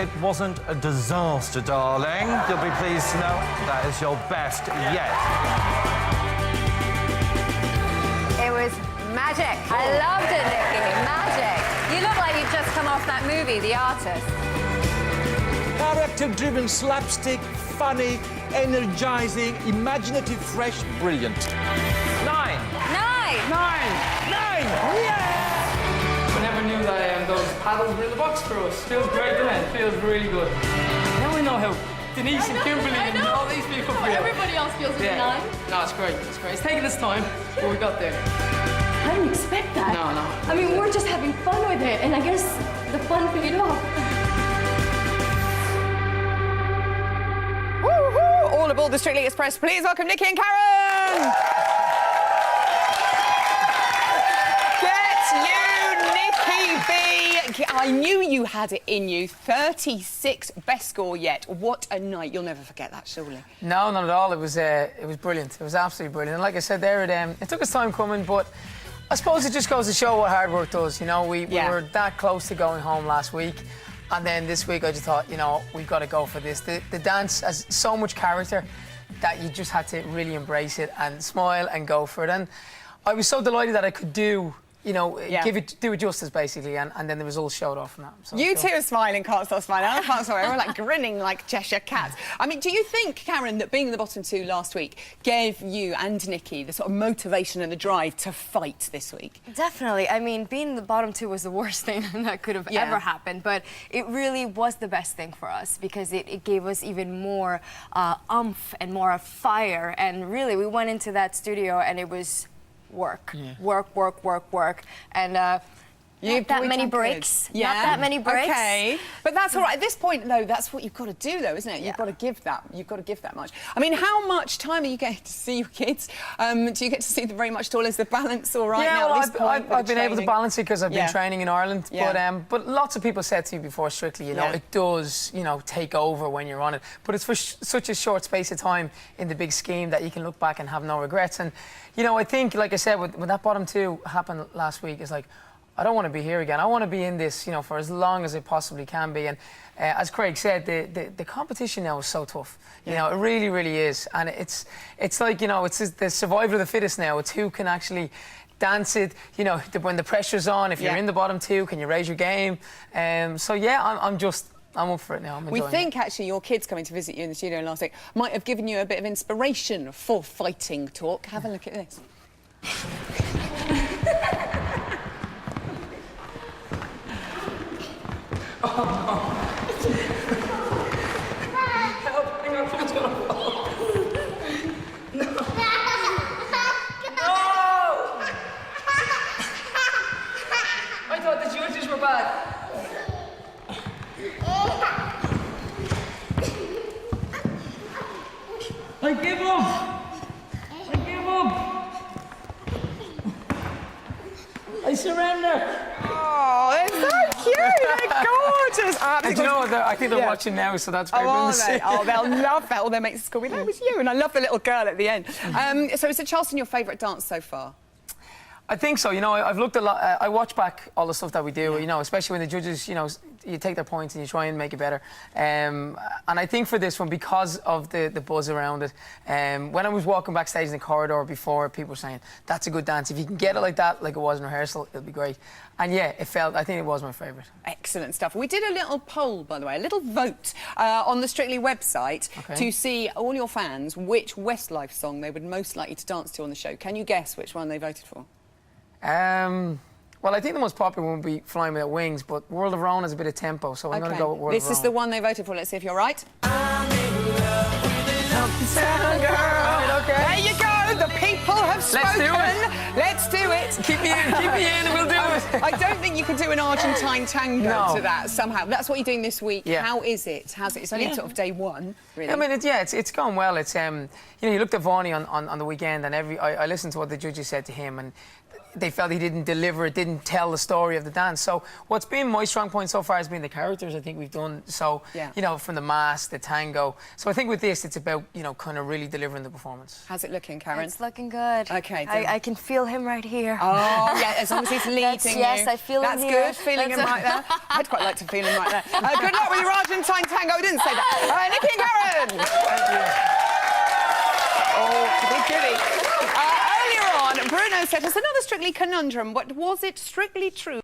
it wasn't a disaster, darling. You'll be pleased to know that is your best yet. It was magic. I loved it, Nicky. Magic. You look like you've just come off that movie, The Artist. Character-driven slapstick, funny, energizing, imaginative, fresh, brilliant. 9. 9. 9! Yeah! We never knew that those paddles were in the box for us. Feels great, doesn't it? Feels really good. Now we know how Denise and Kimberly and all these people feel. Everybody else feels it's a 9. No, it's great. It's great. It's taken us time, but we got there. I didn't expect that. No, no. I mean, we're just having fun with it, and I guess the fun paid off. Woo-hoo! All aboard the Strictly Express. Please welcome Nicky and Karen! I knew you had it in you. 36, best score yet. What a night. You'll never forget that, surely. No, not at all. It was brilliant. It was absolutely brilliant. And like I said there, it took us time coming, but I suppose it just goes to show what hard work does. You know, we were that close to going home last week. And then this week I just thought, you know, we've got to go for this. The dance has so much character that you just had to really embrace it and smile and go for it. And I was so delighted that I could do, you know, do it justice, basically, and then the results showed off from that. So you two are smiling, can't stop smiling. I can't stop. We're like grinning like Cheshire cats. I mean, do you think, Karen, that being the bottom two last week gave you and Nicky the sort of motivation and the drive to fight this week? Definitely. I mean, being the bottom two was the worst thing that could have ever happened, but it really was the best thing for us because it gave us even more oomph and more fire. And really, we went into that studio and it was work, work, and not that many breaks. Not that many breaks. Okay, but that's all right. At this point, though, that's what you've got to do, though, isn't it? You've got to give that. You've got to give that much. I mean, how much time are you getting to see your kids? Do you get to see them very much at all? Is the balance all right now? Well, at this point I've been able to balance it because I've been training in Ireland. Yeah. But lots of people said to me before, Strictly, you know, it does, you know, take over when you're on it. But it's for such a short space of time in the big scheme that you can look back and have no regrets. And you know, I think, like I said, when that bottom two happened last week, it's like, I don't want to be here again. I want to be in this, you know, for as long as I possibly can be. And as Craig said, the competition now is so tough. You know, it really, really is. And it's like, you know, it's the survival of the fittest now. It's who can actually dance it, you know, when the pressure's on. If you're in the bottom two, can you raise your game? So, yeah, I'm up for it now. We think, actually, your kids coming to visit you in the studio last week might have given you a bit of inspiration for fighting talk. Have a look at this. I thought the judges were bad. I give up! I give up! I surrender! Oh, they're so cute! They're gorgeous! And you know what? I think they're watching now, so that's great. Oh, they'll love that. All their mates at school. That was you. And I love the little girl at the end. So is it Charleston your favourite dance so far? I think so. You know, I've looked a lot. I watch back all the stuff that we do. You know, especially when the judges, you know, you take their points and you try and make it better. And I think for this one, because of the buzz around it, when I was walking backstage in the corridor before, people were saying that's a good dance. If you can get it like that, like it was in rehearsal, it'll be great. And yeah, I think it was my favourite. Excellent stuff. We did a little poll, by the way, a little vote on the Strictly website to see all your fans which Westlife song they would most likely to dance to on the show. Can you guess which one they voted for? Well, I think the most popular one would be Flying Without Wings, but World of Roan has a bit of tempo, so I'm going to go with World of Roan. This is the one they voted for. Let's see if you're right. I'm in love with a girl. There you go. The people have spoken. Let's do it. Keep me in, and we'll do it. I don't think you could do an Argentine tango to that somehow. That's what you're doing this week. Yeah. How is it? It's only sort of day one, really. I mean, it's gone well. It's you know, you looked at Vaughnie on the weekend, and I listened to what the judges said to him, and they felt he didn't deliver, it didn't tell the story of the dance. So what's been my strong point so far has been the characters I think we've done. So, you know, from the mask, the tango. So I think with this, it's about, you know, kind of really delivering the performance. How's it looking, Karen? It's looking good. OK. I can feel him right here. Oh, yeah, as long as he's leading you. Yes, I feel him here. That's good, feeling him right there. I'd quite like to feel him right there. Good luck with your Argentine tango. I didn't say that. Nicky and Karen! Thank you. Oh, big goodie. Earlier on, Bruno set us another Strictly conundrum. What was it strictly true?